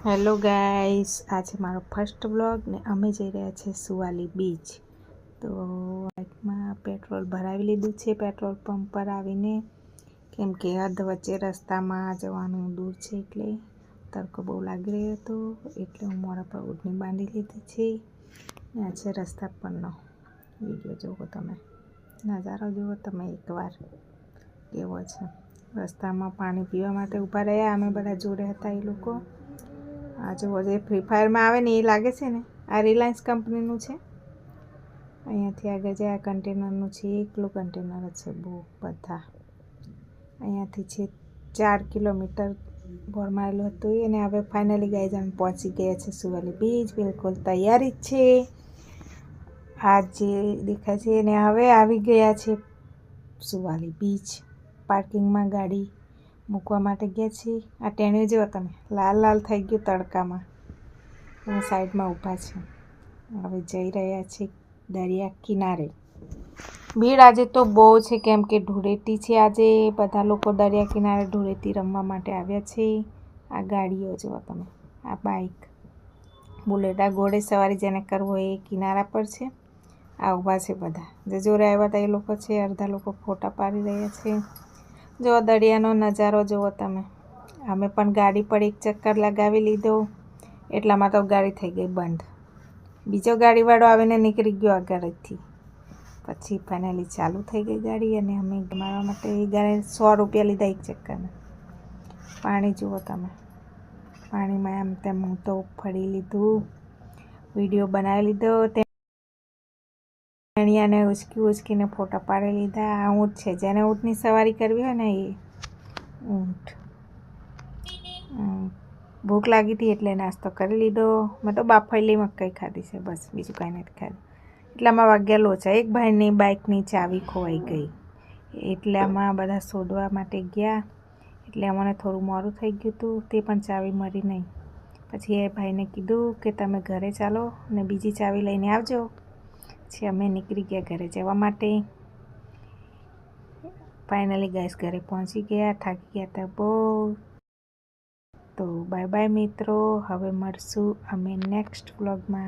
Hello guys, આજે મારો first vlog ને અમે જઈ રહ્યા છીએ સુવાલી બીચ. તો બાઇકમાં પેટ્રોલ ભરાવી લીધું છે પેટ્રોલ પંપ પર આવીને, કેમ કે અર્ધ વચ્ચે રસ્તામાં જવાનું દૂર છે એટલે તડકો બહુ લાગી રહ્યો હતો એટલે હું મોઢા પર ઓઢણી બાંધી લીધી છે. આ છે રસ્તા પરનો વિડીયો. જુઓ તમે, નજારો જુઓ તમે એકવાર કેવો છે. રસ્તામાં પાણી પીવા માટે ઊભા રહ્યા, અમે બધા જોડે હતા એ લોકો. આ જો જે ફ્રી ફાયરમાં આવે ને એ લાગે છે ને, આ રિલાયન્સ કંપનીનું છે. અહીંયાથી આગળ જાય આ કન્ટેનરનું છે, એકલું કન્ટેનર જ છે. બહુ બધા અહીંયાથી છે 4 કિલોમીટર બોર મારેલું હતું અને હવે ફાઇનલી ગાઈઝ અમે પહોંચી ગયા છે સુવાલી બીચ. બિલકુલ તૈયારી જ છે આ જે દેખાય છે ને. હવે આવી ગયા છે સુવાલી બીચ. પાર્કિંગમાં ગાડી મૂકવા માટે ગયા છીએ. આ ટેણીઓ જેવો તમે લાલ લાલ થઈ ગયું તડકામાં. અમે સાઈડમાં ઊભા છે. હવે જઈ રહ્યા છીએ દરિયા કિનારે. ભીડ આજે તો બહુ છે કેમ કે ધૂળેટી છે આજે. બધા લોકો દરિયા કિનારે ધૂળેટી રમવા માટે આવ્યા છે. આ ગાડીઓ જુઓ તમે, આ બાઇક બુલેટ, આ ઘોડે સવારી જેને કરવું હોય એ કિનારા પર છે. આ ઊભા છે બધા, જે જોડે આવ્યા હતા એ લોકો છે. અડધા લોકો ફોટા પાડી રહ્યા છે. જો દરિયાનો નજારો જુઓ તમે. અમે પણ ગાડી પર એક ચક્કર લગાવી લીધો એટલામાં તો ગાડી થઈ ગઈ બંધ. બીજો ગાડીવાળો આવીને નીકળી ગયો આગળથી. પછી ફાઇનલી ચાલુ થઈ ગઈ ગાડી અને અમે મારવા માટે એ ગાડી 100 રૂપિયા લીધા એક ચક્કરના. પાણી જુઓ તમે, પાણીમાં એમ તેમ હું તો ફરી લીધું, વિડીયો બનાવી લીધો. ટેણિયાને ઉચકીને ફોટા પાડી લીધા. આ ઊંટ છે, જેને ઊંટની સવારી કરવી હોય ને એ ઊંટ. ભૂખ લાગી હતી એટલે નાસ્તો કરી લીધો. મેં તો બાફેલી મકાઈ ખાધી છે, બસ બીજું કાંઈ નથી ખાધું. એટલામાં વાગ્યા લોચા. એક ભાઈની બાઇકની ચાવી ખોવાઈ ગઈ એટલે આમાં બધા શોધવા માટે ગયા એટલે અમને થોડું મોડું થઈ ગયું હતું. તે પણ ચાવી મળી નહીં. પછી એ ભાઈને કીધું કે તમે ઘરે ચાલો અને બીજી ચાવી લઈને આવજો. પછી અમે નીકળી ગયા ઘરે જવા માટે. ફાઇનલી ગાઈસ ઘરે પહોંચી ગયા. થાકી ગયા હતા બહુ. તો બાય બાય મિત્રો. હવે મળશું અમે નેક્સ્ટ વ્લોગમાં.